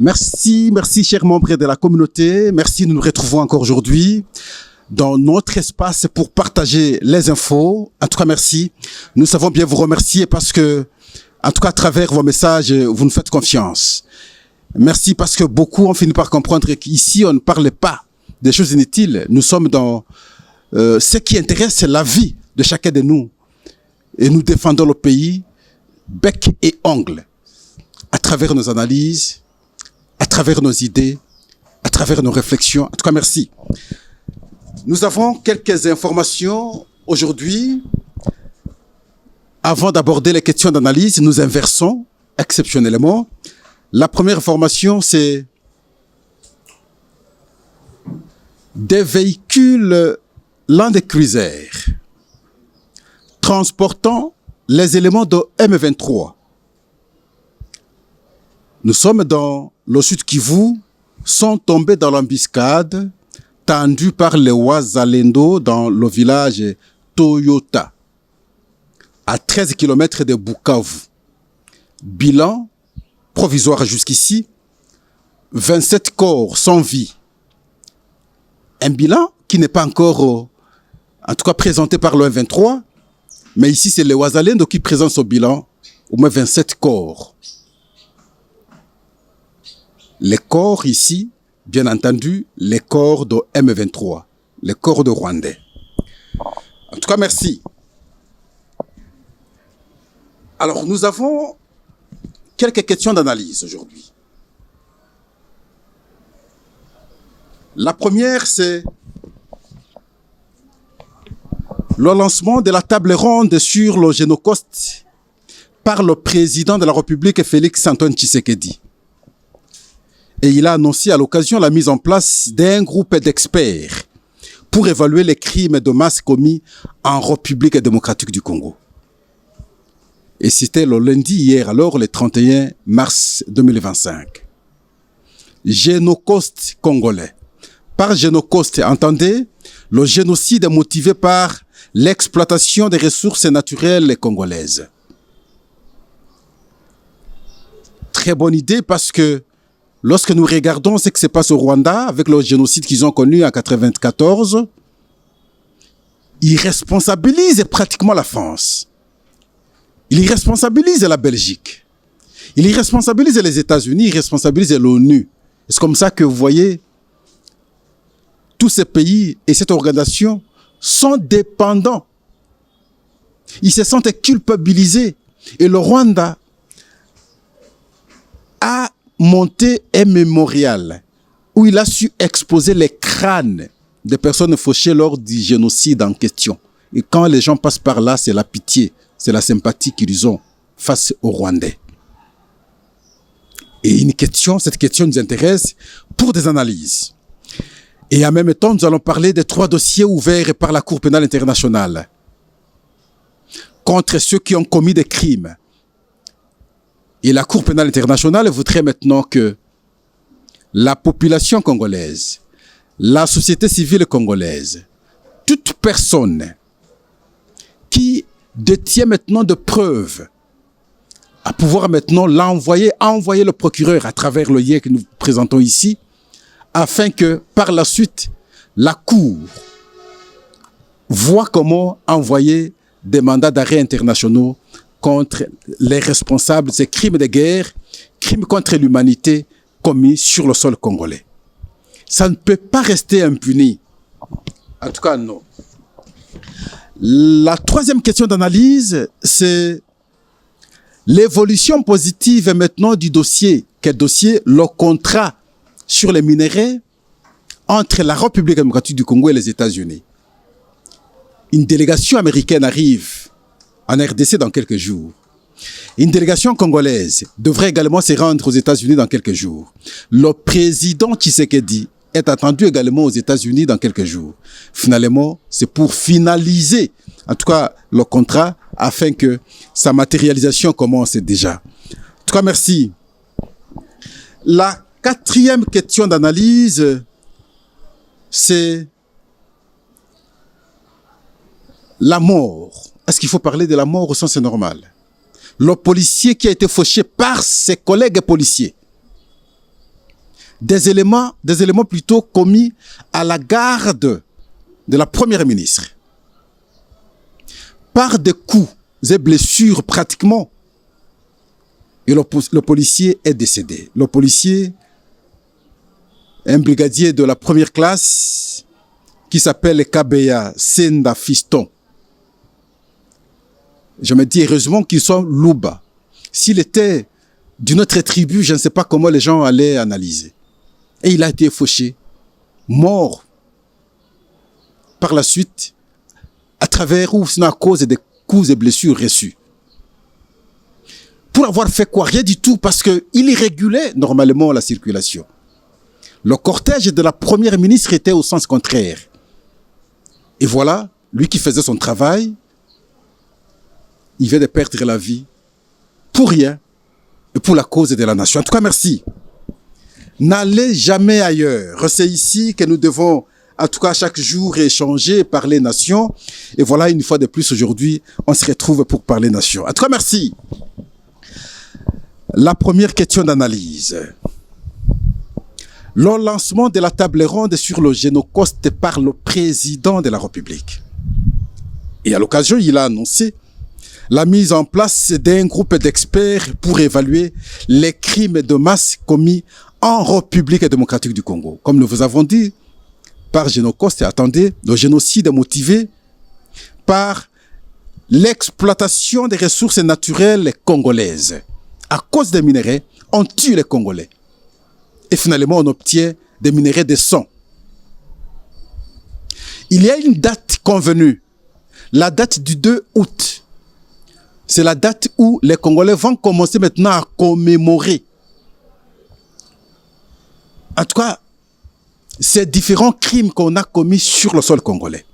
Merci chers membres de la communauté. Merci de nous retrouver encore aujourd'hui dans notre espace pour partager les infos. En tout cas, merci. Nous savons bien vous remercier parce que, en tout cas, à travers vos messages, vous nous faites confiance. Merci parce que beaucoup ont fini par comprendre qu'ici, on ne parle pas des choses inutiles. Nous sommes dans ce qui intéresse la vie de chacun de nous. Et nous défendons le pays, bec et ongle, à travers nos analyses, à travers nos idées, à travers nos réflexions. En tout cas, merci. Nous avons quelques informations aujourd'hui. Avant d'aborder les questions d'analyse, nous inversons exceptionnellement. La première information, c'est des véhicules Land Cruiser transportant les éléments de M23. Nous sommes dans le Sud Kivu, sont tombés dans l'embuscade tendue par les Wazalendo dans le village Toyota, à 13 km de Bukavu. Bilan provisoire jusqu'ici, 27 corps sans vie. Un bilan qui n'est pas encore, en tout cas présenté par le M23, mais ici c'est les Wazalendo qui présentent ce bilan, au moins 27 corps. Les corps ici, bien entendu, les corps de M23, les corps de Rwandais. En tout cas, merci. Alors, nous avons quelques questions d'analyse aujourd'hui. La première, c'est le lancement de la table ronde sur le génocoste par le président de la République, Félix-Antoine Tshisekedi. Et il a annoncé à l'occasion la mise en place d'un groupe d'experts pour évaluer les crimes de masse commis en République démocratique du Congo. Et c'était le lundi hier, alors le 31 mars 2025. Génocoste congolais. Par génocoste, entendez, le génocide motivé par l'exploitation des ressources naturelles congolaises. Très bonne idée parce que lorsque nous regardons ce qui se passe au Rwanda avec le génocide qu'ils ont connu en 1994, ils responsabilisent pratiquement la France. Ils irresponsabilisent la Belgique. Ils irresponsabilisent les États-Unis, ils responsabilisent l'ONU. C'est comme ça que vous voyez, tous ces pays et cette organisation sont dépendants. Ils se sentent culpabilisés. Et le Rwanda a monté un mémorial où il a su exposer les crânes des personnes fauchées lors du génocide en question. Et quand les gens passent par là, c'est la pitié, c'est la sympathie qu'ils ont face aux Rwandais. Et cette question nous intéresse pour des analyses. Et en même temps, nous allons parler des 3 dossiers ouverts par la Cour pénale internationale contre ceux qui ont commis des crimes. Et la Cour pénale internationale voudrait maintenant que la population congolaise, la société civile congolaise, toute personne qui détient maintenant de preuves à pouvoir maintenant envoyer le procureur à travers le lien que nous présentons ici, afin que par la suite, la Cour voit comment envoyer des mandats d'arrêt internationaux contre les responsables de ces crimes de guerre, crimes contre l'humanité commis sur le sol congolais. Ça ne peut pas rester impuni. En tout cas, non. La troisième question d'analyse, c'est l'évolution positive maintenant du dossier. Quel dossier? Le contrat sur les minerais entre la République démocratique du Congo et les États-Unis. Une délégation américaine arrive en RDC dans quelques jours. Une délégation congolaise devrait également se rendre aux États-Unis dans quelques jours. Le président Tshisekedi est attendu également aux États-Unis dans quelques jours. Finalement, c'est pour finaliser, en tout cas, le contrat afin que sa matérialisation commence déjà. En tout cas, merci. La quatrième question d'analyse, c'est la mort. Est-ce qu'il faut parler de la mort au sens normal? Le policier qui a été fauché par ses collègues policiers. des éléments plutôt commis à la garde de la première ministre. Par des coups et blessures pratiquement. Et le policier est décédé. Le policier, un brigadier de la première classe qui s'appelle Kabeya Senda Fiston. Je me dis heureusement qu'ils sont Louba. S'il était d'une autre tribu, je ne sais pas comment les gens allaient analyser. Et il a été fauché, mort par la suite, à travers ou sinon à cause des coups et blessures reçus. Pour avoir fait quoi? Rien du tout, parce qu'il régulait normalement la circulation. Le cortège de la première ministre était au sens contraire. Et voilà, lui qui faisait son travail, il vient de perdre la vie pour rien et pour la cause de la nation. En tout cas, merci. N'allez jamais ailleurs. C'est ici que nous devons, en tout cas, chaque jour échanger, parler nation. Et voilà, une fois de plus, aujourd'hui, on se retrouve pour parler nation. En tout cas, merci. La première question d'analyse. Le lancement de la table ronde sur le génocoste par le président de la République. Et à l'occasion, il a annoncé la mise en place d'un groupe d'experts pour évaluer les crimes de masse commis en République démocratique du Congo. Comme nous vous avons dit, par génocoste, attendez, le génocide est motivé par l'exploitation des ressources naturelles congolaises. À cause des minéraux, on tue les Congolais. Et finalement, on obtient des minéraux de sang. Il y a une date convenue, la date du 2 août. C'est la date où les Congolais vont commencer maintenant à commémorer. En tout cas, ces différents crimes qu'on a commis sur le sol congolais.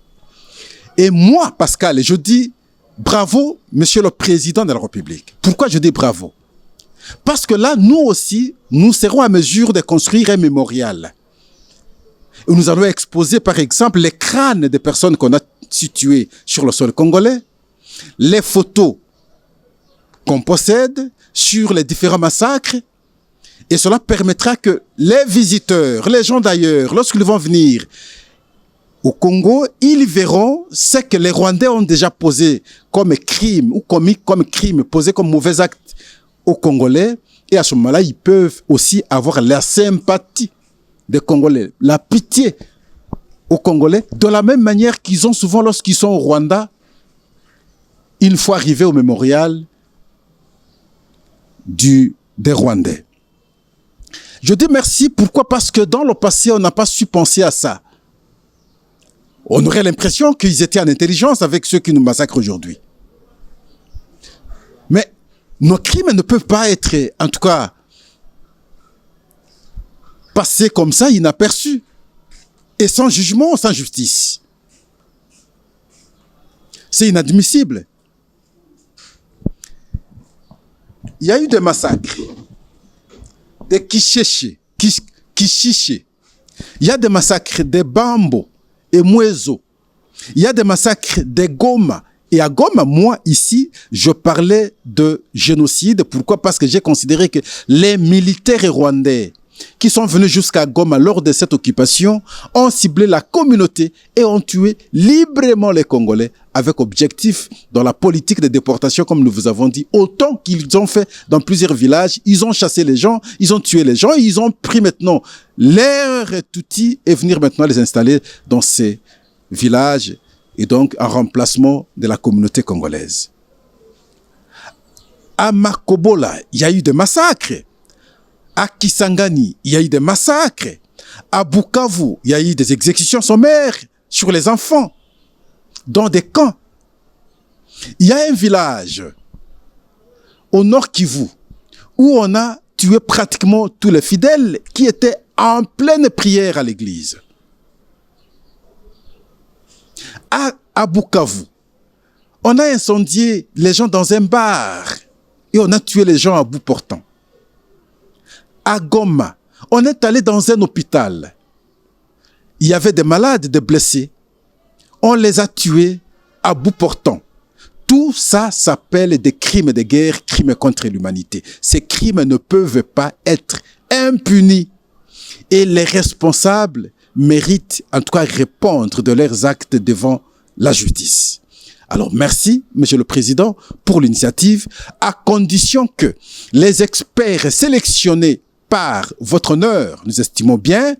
Et moi, Pascal, je dis bravo, monsieur le président de la République. Pourquoi je dis bravo? Parce que là, nous aussi, nous serons à mesure de construire un mémorial. Et nous allons exposer, par exemple, les crânes des personnes qu'on a tuées sur le sol congolais, les photos qu'on possède sur les différents massacres, et cela permettra que les visiteurs, les gens d'ailleurs, lorsqu'ils vont venir au Congo, ils verront ce que les Rwandais ont déjà posé comme crime, ou commis comme crime, posé comme mauvais acte aux Congolais, et à ce moment-là, ils peuvent aussi avoir la sympathie des Congolais, la pitié aux Congolais, de la même manière qu'ils ont souvent lorsqu'ils sont au Rwanda, une fois arrivés au mémorial des Rwandais. Je dis merci, pourquoi? Parce que dans le passé, on n'a pas su penser à ça. On aurait l'impression qu'ils étaient en intelligence avec ceux qui nous massacrent aujourd'hui. Mais nos crimes ne peuvent pas être, en tout cas, passés comme ça, inaperçus. Et sans jugement, sans justice. C'est inadmissible. Il y a eu des massacres, des Kishiché. Il y a des massacres de Bambo et Mwezo. Il y a des massacres de Goma. Et à Goma, moi, ici, je parlais de génocide. Pourquoi? Parce que j'ai considéré que les militaires rwandais qui sont venus jusqu'à Goma lors de cette occupation ont ciblé la communauté et ont tué librement les Congolais avec objectif dans la politique de déportation, comme nous vous avons dit, autant qu'ils ont fait dans plusieurs villages. Ils ont chassé les gens, ils ont tué les gens, et ils ont pris maintenant leurs outils et venir maintenant les installer dans ces villages et donc en remplacement de la communauté congolaise. À Makobola, il y a eu des massacres. À Kisangani, il y a eu des massacres. À Bukavu, il y a eu des exécutions sommaires sur les enfants dans des camps. Il y a un village au nord Kivu où on a tué pratiquement tous les fidèles qui étaient en pleine prière à l'église. À Bukavu, on a incendié les gens dans un bar et on a tué les gens à bout portant. À Goma, on est allé dans un hôpital. Il y avait des malades, des blessés. On les a tués à bout portant. Tout ça s'appelle des crimes de guerre, crimes contre l'humanité. Ces crimes ne peuvent pas être impunis. Et les responsables méritent en tout cas répondre de leurs actes devant la justice. Alors merci, Monsieur le Président, pour l'initiative, à condition que les experts sélectionnés par votre honneur, nous estimons bien,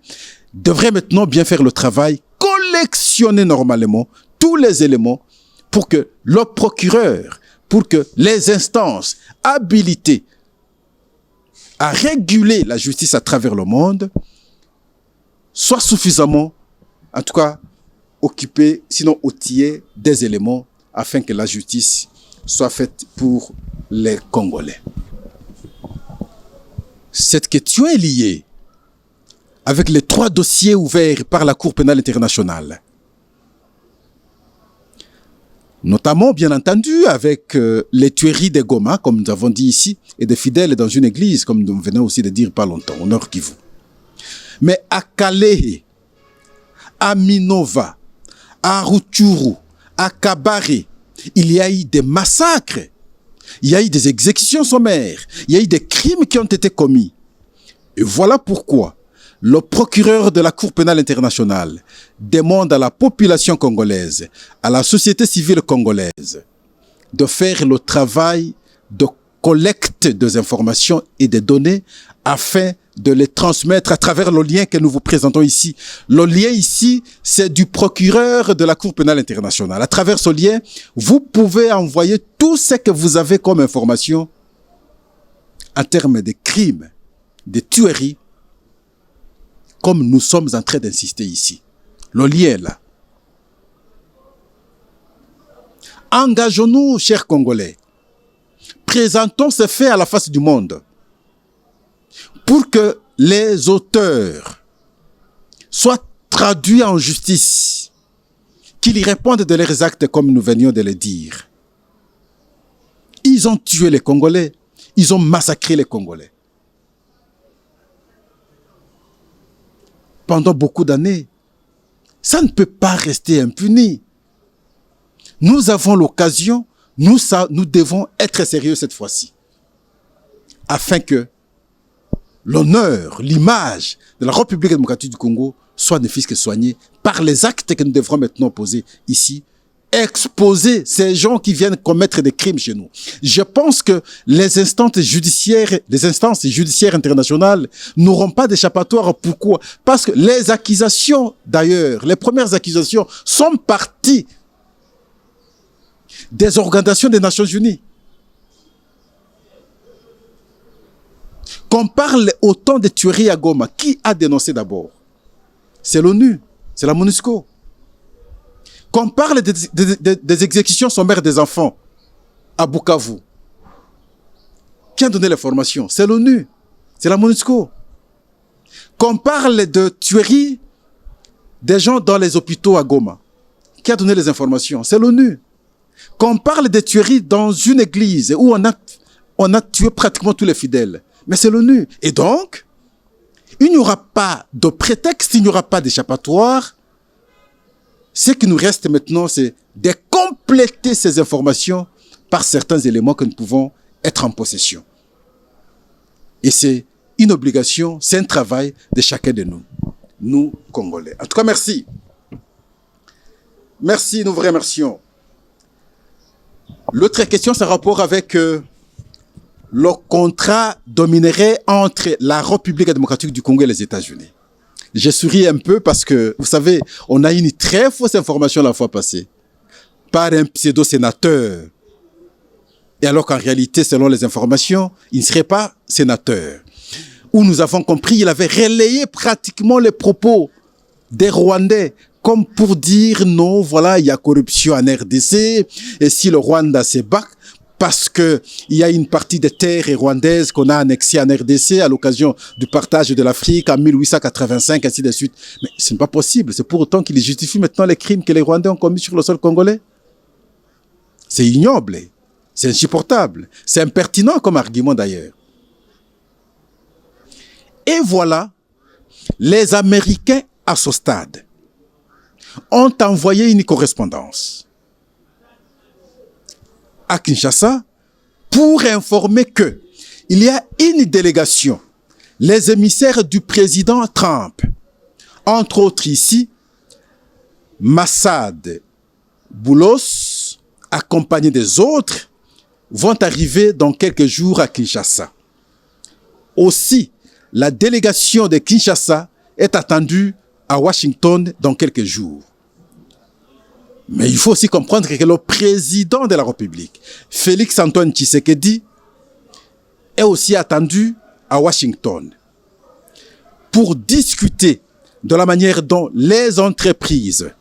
devraient maintenant bien faire le travail, collectionner normalement tous les éléments pour que le procureur, pour que les instances habilitées à réguler la justice à travers le monde soient suffisamment, en tout cas, occupées, sinon outillées des éléments afin que la justice soit faite pour les Congolais. Cette question est liée avec les 3 dossiers ouverts par la Cour pénale internationale. Notamment, bien entendu, avec les tueries de Goma, comme nous avons dit ici, et des fidèles dans une église, comme nous venons aussi de dire pas longtemps, au Nord Kivu. Mais à Kalehe, à Minova, à Rutshuru, à Kabare, il y a eu des massacres, il y a eu des exécutions sommaires, il y a eu des crimes qui ont été commis. Et voilà pourquoi le procureur de la Cour pénale internationale demande à la population congolaise, à la société civile congolaise, de faire le travail de collecte des informations et des données afin de les transmettre à travers le lien que nous vous présentons ici. Le lien ici, c'est du procureur de la Cour pénale internationale. À travers ce lien, vous pouvez envoyer tout ce que vous avez comme information en termes de crimes, de tueries, comme nous sommes en train d'insister ici. Le lien est là. Engageons-nous, chers Congolais. Présentons ces faits à la face du monde pour que les auteurs soient traduits en justice, qu'ils y répondent de leurs actes comme nous venions de le dire. Ils ont tué les Congolais, ils ont massacré les Congolais. Pendant beaucoup d'années, ça ne peut pas rester impuni. Nous avons l'occasion, nous devons être sérieux cette fois-ci, afin que l'honneur, l'image de la République démocratique du Congo soit ne fût-ce que soignée par les actes que nous devrons maintenant poser ici, exposer ces gens qui viennent commettre des crimes chez nous. Je pense que les instances judiciaires internationales n'auront pas d'échappatoire. Pourquoi? Parce que les accusations, d'ailleurs, les premières accusations sont parties des organisations des Nations Unies. Qu'on parle autant de tueries à Goma, qui a dénoncé d'abord? C'est l'ONU, c'est la MONUSCO. Qu'on parle des exécutions sommaires des enfants à Bukavu, qui a donné l'information? C'est l'ONU, c'est la MONUSCO. Qu'on parle de tueries des gens dans les hôpitaux à Goma, qui a donné les informations? C'est l'ONU. Qu'on parle de tueries dans une église où on a tué pratiquement tous les fidèles, mais c'est l'ONU. Et donc, il n'y aura pas de prétexte, il n'y aura pas d'échappatoire. Ce qui nous reste maintenant, c'est de compléter ces informations par certains éléments que nous pouvons être en possession. Et c'est une obligation, c'est un travail de chacun de nous, nous Congolais. En tout cas, merci. Merci, nous vous remercions. L'autre question, c'est en rapport avec le contrat de minerais entre la République démocratique du Congo et les États-Unis. Je souris un peu parce que, vous savez, on a une très fausse information la fois passée par un pseudo-sénateur. Et alors qu'en réalité, selon les informations, il ne serait pas sénateur. Où nous avons compris, il avait relayé pratiquement les propos des Rwandais comme pour dire non, voilà, il y a corruption en RDC, et si le Rwanda se bat, parce que il y a une partie des terres rwandaises qu'on a annexées en RDC à l'occasion du partage de l'Afrique en 1885, ainsi de suite. Mais ce n'est pas possible. C'est pour autant qu'il justifie maintenant les crimes que les Rwandais ont commis sur le sol congolais. C'est ignoble. C'est insupportable. C'est impertinent comme argument d'ailleurs. Et voilà, les Américains à ce stade ont envoyé une correspondance à Kinshasa pour informer que il y a une délégation les émissaires du président Trump, entre autres ici, Massad Boulos, accompagné des autres, vont arriver dans quelques jours à Kinshasa. Aussi, la délégation de Kinshasa est attendue à Washington dans quelques jours. Mais il faut aussi comprendre que le président de la République, Félix-Antoine Tshisekedi, est aussi attendu à Washington pour discuter de la manière dont les entreprises,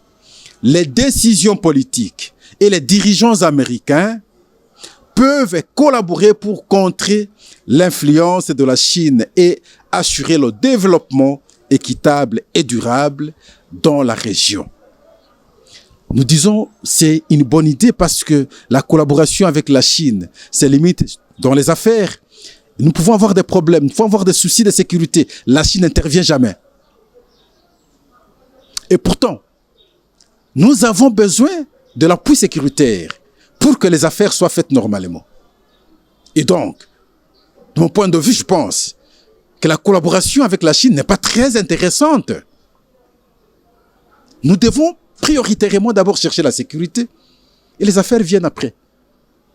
les décisions politiques et les dirigeants américains peuvent collaborer pour contrer l'influence de la Chine et assurer le développement équitable et durable dans la région. Nous disons c'est une bonne idée parce que la collaboration avec la Chine, c'est limite dans les affaires. Nous pouvons avoir des problèmes, nous pouvons avoir des soucis de sécurité. La Chine n'intervient jamais. Et pourtant, nous avons besoin de l'appui sécuritaire pour que les affaires soient faites normalement. Et donc, de mon point de vue, je pense que la collaboration avec la Chine n'est pas très intéressante. Nous devons prioritairement d'abord chercher la sécurité et les affaires viennent après.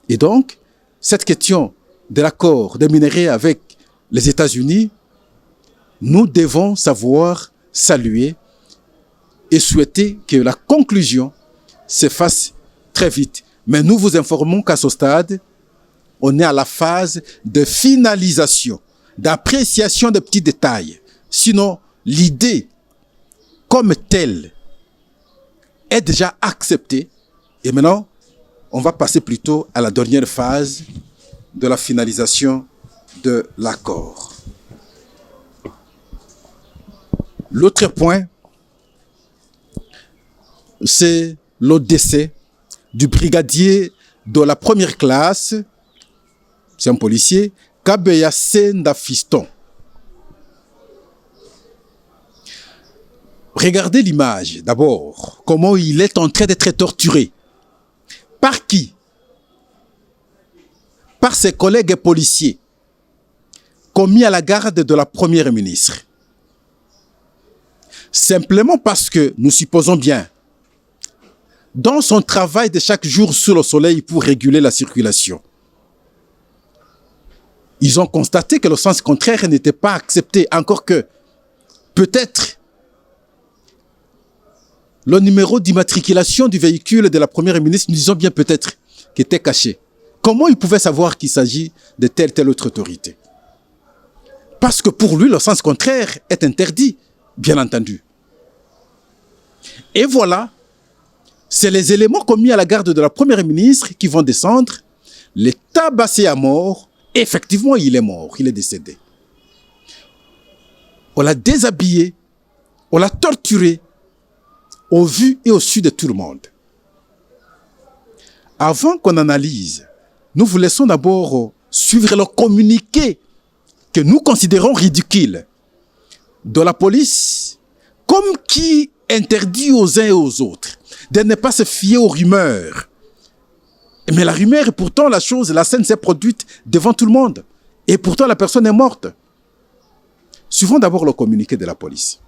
Et donc, cette question de l'accord des minerais avec les États-Unis, nous devons savoir saluer et souhaiter que la conclusion se fasse très vite. Mais nous vous informons qu'à ce stade, on est à la phase de finalisation, d'appréciation des petits détails. Sinon, l'idée comme telle est déjà acceptée. Et maintenant, on va passer plutôt à la dernière phase de la finalisation de l'accord. L'autre point, c'est le décès du brigadier de la première classe, c'est un policier, Kabeya Senda Fiston. Regardez l'image, d'abord, comment il est en train d'être torturé. Par qui? Par ses collègues policiers, commis à la garde de la première ministre. Simplement parce que, nous supposons bien, dans son travail de chaque jour sous le soleil pour réguler la circulation, ils ont constaté que le sens contraire n'était pas accepté, encore que peut-être le numéro d'immatriculation du véhicule de la première ministre, nous disons bien peut-être, qui était caché. Comment il pouvait savoir qu'il s'agit de telle autre autorité? Parce que pour lui, le sens contraire est interdit, bien entendu. Et voilà, c'est les éléments commis à la garde de la première ministre qui vont descendre, les tabasser à mort. Effectivement, il est mort, il est décédé. On l'a déshabillé, on l'a torturé, au vu et au su de tout le monde. Avant qu'on analyse, nous vous laissons d'abord suivre le communiqué que nous considérons ridicule de la police, comme qui interdit aux uns et aux autres de ne pas se fier aux rumeurs. Mais la rumeur, pourtant, la scène s'est produite devant tout le monde. Et pourtant, la personne est morte. Suivons d'abord le communiqué de la police.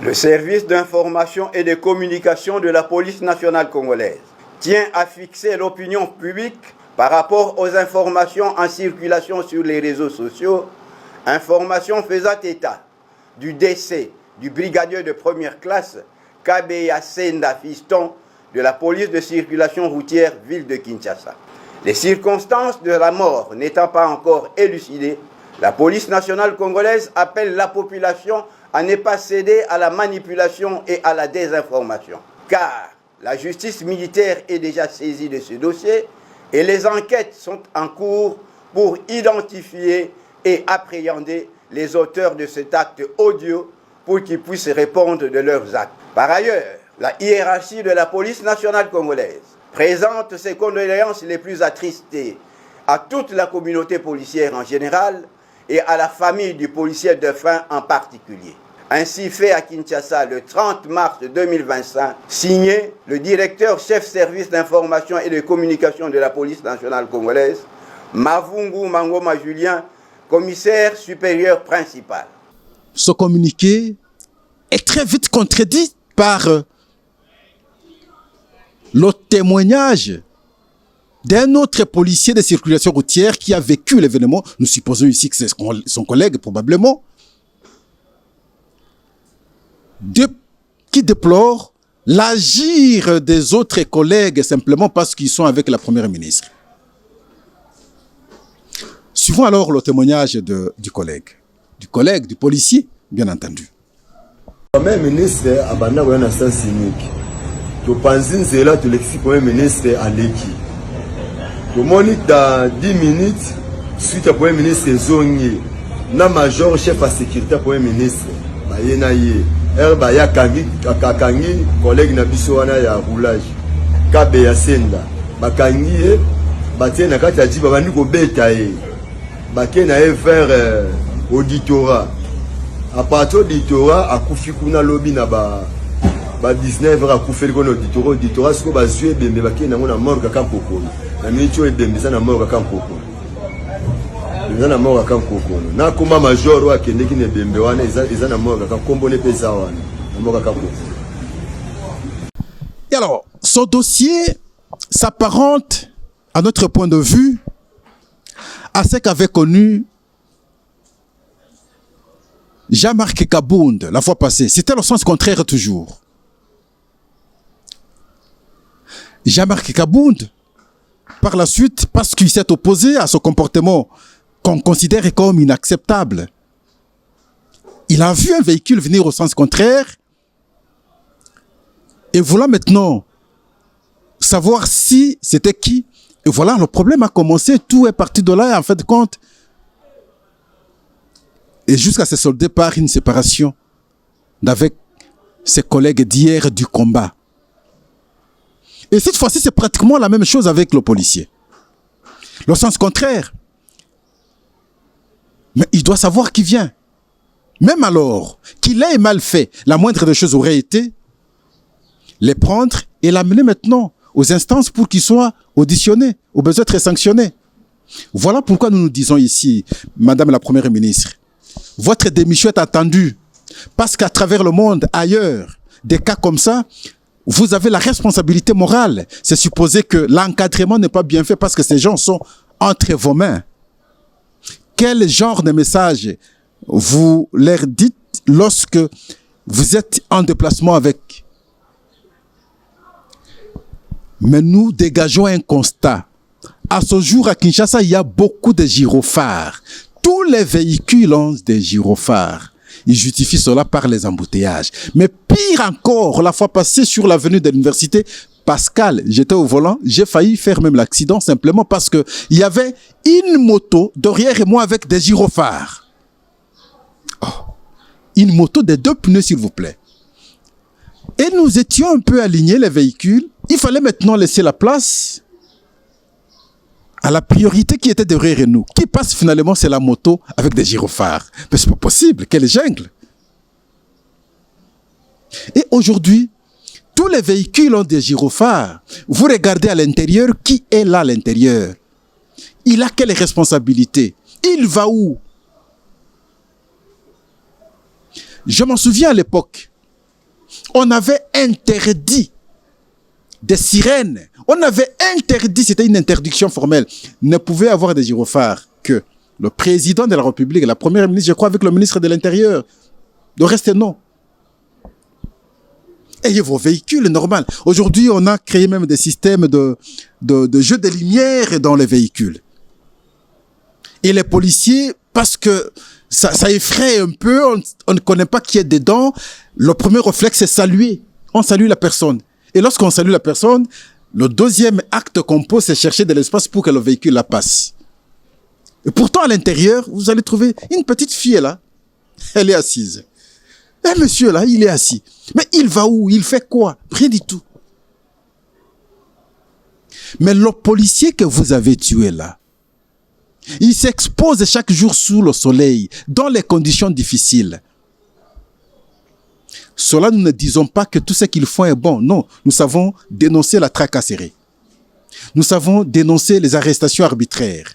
Le service d'information et de communication de la police nationale congolaise tient à fixer l'opinion publique par rapport aux informations en circulation sur les réseaux sociaux, informations faisant état du décès du brigadier de première classe Kabeya Senda Fiston de la police de circulation routière ville de Kinshasa. Les circonstances de la mort n'étant pas encore élucidées, la police nationale congolaise appelle la population à ne pas céder à la manipulation et à la désinformation. Car la justice militaire est déjà saisie de ce dossier et les enquêtes sont en cours pour identifier et appréhender les auteurs de cet acte odieux pour qu'ils puissent répondre de leurs actes. Par ailleurs, la hiérarchie de la police nationale congolaise présente ses condoléances les plus attristées à toute la communauté policière en général et à la famille du policier défunt en particulier. Ainsi fait à Kinshasa le 30 mars 2025, signé le directeur chef service d'information et de communication de la police nationale congolaise, Mavungu Mangoma Julien, commissaire supérieur principal. Ce communiqué est très vite contredit par le témoignage d'un autre policier de circulation routière qui a vécu l'événement. Nous supposons ici que c'est son collègue probablement, qui déplore l'agir des autres collègues simplement parce qu'ils sont avec la première ministre. Suivons alors le témoignage du collègue, du policier, bien entendu. Le Premier ministre a banni un sens unique. Tu penses que là, tu l'expliques Premier ministre à l'équipe. Tu monites dans 10 minutes, suite à Premier ministre Zongi, na major chef à sécurité Premier ministre, Bayenaye, Erbaya Kangi, collègue Nabisoana ya roulage, Kabe ya Senda, Bakangi, Batie Nakata dit Babani ko betaye, Baké na vers auditorat. À partir de l'auditorat, à Koufikuna lobby na ba 19 à Koufeli auditorat, ce que Bazue Bembe Baké na mona mort kaka Pokolo. Na minitio Bembe na mort kaka Pokolo. Na mort kaka Pokolo. Na kuma major wa kende ki ne Bembe wana eza na mort kaka Kombone pesa wana. Na mort kaka Pokolo. Et alors, ce dossier s'apparente, à notre point de vue, à ce qu'avait connu Jean-Marc Kabound la fois passée. C'était le sens contraire toujours. Jean-Marc Kabound, par la suite, parce qu'il s'est opposé à ce comportement qu'on considère comme inacceptable, il a vu un véhicule venir au sens contraire et voulant maintenant savoir si c'était qui. Et voilà, le problème a commencé, tout est parti de là et en fait de compte, et jusqu'à se solder par une séparation d'avec ses collègues d'hier du combat. Et cette fois-ci, c'est pratiquement la même chose avec le policier. Le sens contraire. Mais il doit savoir qui vient. Même alors, qu'il ait mal fait, la moindre des choses aurait été les prendre et l'amener maintenant aux instances pour qu'il soit auditionné, au besoin d'être sanctionné. Voilà pourquoi nous nous disons ici, Madame la Première ministre, votre démission est attendue parce qu'à travers le monde, ailleurs, des cas comme ça, vous avez la responsabilité morale. C'est supposé que l'encadrement n'est pas bien fait parce que ces gens sont entre vos mains. Quel genre de message vous leur dites lorsque vous êtes en déplacement avec? Mais nous dégageons un constat. À ce jour, à Kinshasa, il y a beaucoup de gyrophares. Tous les véhicules ont des gyrophares. Ils justifient cela par les embouteillages. Mais pire encore, la fois passée sur l'avenue de l'université, Pascal, j'étais au volant, j'ai failli faire même l'accident simplement parce que il y avait une moto derrière moi avec des gyrophares. Oh, une moto de 2 pneus, s'il vous plaît. Et nous étions un peu alignés, les véhicules. Il fallait maintenant laisser la place à la priorité qui était derrière nous. Qui passe finalement, c'est la moto avec des gyrophares. Mais c'est pas possible, quelle jungle. Et aujourd'hui, tous les véhicules ont des gyrophares. Vous regardez à l'intérieur, qui est là à l'intérieur? Il a quelle responsabilité? Il va où? Je m'en souviens à l'époque, on avait interdit des sirènes. On avait interdit, c'était une interdiction formelle, ne pouvait avoir des gyrophares que le président de la République, la première ministre, je crois, avec le ministre de l'Intérieur. Le reste, non. Ayez vos véhicules, normal. Aujourd'hui, on a créé même des systèmes de jeux de lumière dans les véhicules. Et les policiers, parce que ça effraie un peu, on ne connaît pas qui est dedans, le premier réflexe, c'est saluer. On salue la personne. Et lorsqu'on salue la personne, le deuxième acte qu'on pose, c'est chercher de l'espace pour que le véhicule la passe. Et pourtant, à l'intérieur, vous allez trouver une petite fille là. Elle est assise. Et monsieur là, il est assis. Mais il va où? Il fait quoi? Rien du tout. Mais le policier que vous avez tué là, il s'expose chaque jour sous le soleil, dans les conditions difficiles. Cela, nous ne disons pas que tout ce qu'ils font est bon. Non, nous savons dénoncer la tracasserie. Nous savons dénoncer les arrestations arbitraires.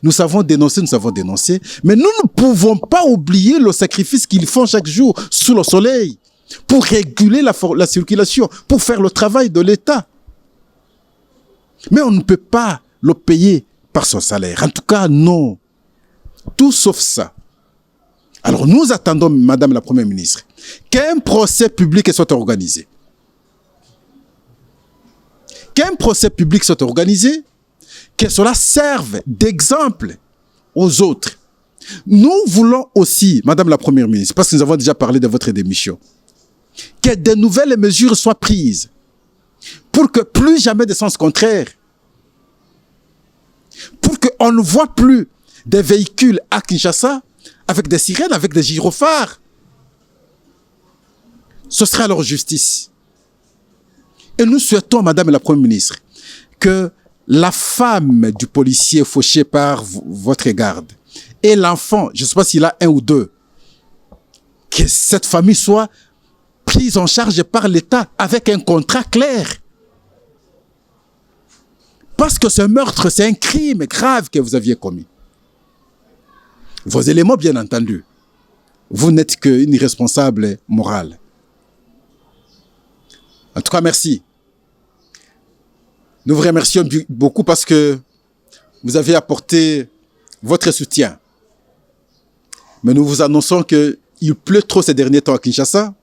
Nous savons dénoncer, mais nous ne pouvons pas oublier le sacrifice qu'ils font chaque jour sous le soleil pour réguler la circulation, pour faire le travail de l'État. Mais on ne peut pas le payer par son salaire. En tout cas, non. Tout sauf ça. Alors nous attendons, Madame la Première ministre, qu'un procès public soit organisé. Qu'un procès public soit organisé, que cela serve d'exemple aux autres. Nous voulons aussi, Madame la Première ministre, parce que nous avons déjà parlé de votre démission, que de nouvelles mesures soient prises pour que plus jamais de sens contraire, pour qu'on ne voit plus des véhicules à Kinshasa avec des sirènes, avec des gyrophares. Ce sera leur justice. Et nous souhaitons, Madame la Première ministre, que la femme du policier fauché par votre garde et l'enfant, je ne sais pas s'il a un ou deux, que cette famille soit prise en charge par l'État avec un contrat clair. Parce que ce meurtre, c'est un crime grave que vous aviez commis. Vos éléments, bien entendu. Vous n'êtes qu'une irresponsable morale. En tout cas, merci. Nous vous remercions beaucoup parce que vous avez apporté votre soutien. Mais nous vous annonçons qu'il pleut trop ces derniers temps à Kinshasa.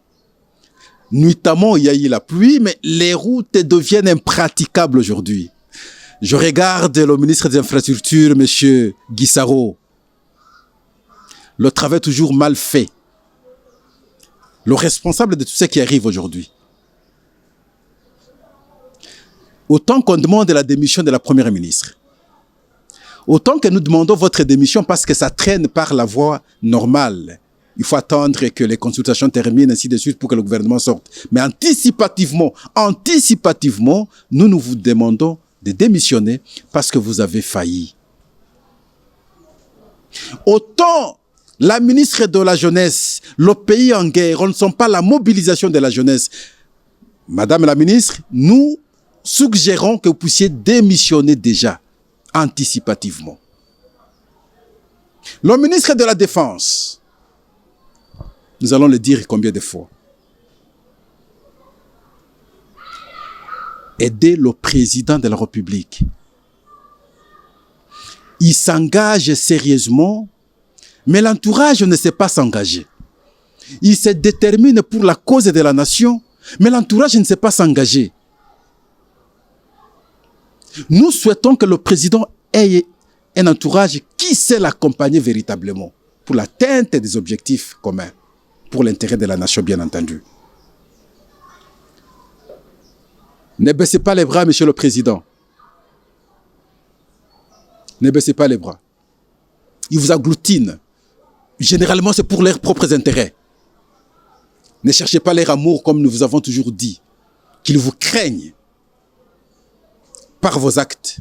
Nuitamment, il y a eu la pluie, mais les routes deviennent impraticables aujourd'hui. Je regarde le ministre des Infrastructures, M. Guissaro. Le travail est toujours mal fait. Le responsable de tout ce qui arrive aujourd'hui. Autant qu'on demande la démission de la Première ministre, autant que nous demandons votre démission parce que ça traîne par la voie normale. Il faut attendre que les consultations terminent, ainsi de suite, pour que le gouvernement sorte. Mais anticipativement, nous vous demandons de démissionner parce que vous avez failli. Autant la ministre de la Jeunesse, le pays en guerre, on ne sent pas la mobilisation de la jeunesse. Madame la ministre, nous suggérons que vous puissiez démissionner déjà, anticipativement. Le ministre de la Défense, nous allons le dire combien de fois. Aider le président de la République. Il s'engage sérieusement, mais l'entourage ne sait pas s'engager. Il se détermine pour la cause de la nation, mais l'entourage ne sait pas s'engager. Nous souhaitons que le président ait un entourage qui sait l'accompagner véritablement pour l'atteinte des objectifs communs, pour l'intérêt de la nation, bien entendu. Ne baissez pas les bras, Monsieur le Président. Ne baissez pas les bras. Ils vous agglutinent. Généralement, c'est pour leurs propres intérêts. Ne cherchez pas leur amour comme nous vous avons toujours dit. Qu'ils vous craignent par vos actes.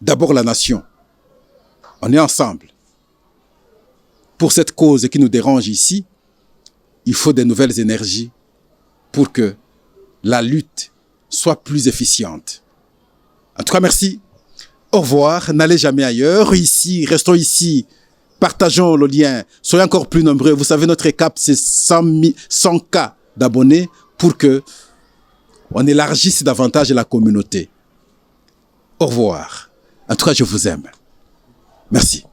D'abord la nation. On est ensemble. Pour cette cause qui nous dérange ici, il faut de nouvelles énergies pour que la lutte soit plus efficiente. En tout cas, merci. Au revoir. N'allez jamais ailleurs. Ici, restons ici. Partageons le lien. Soyez encore plus nombreux. Vous savez, notre cap, c'est 100 K d'abonnés pour que on élargisse davantage la communauté. Au revoir. En tout cas, je vous aime. Merci.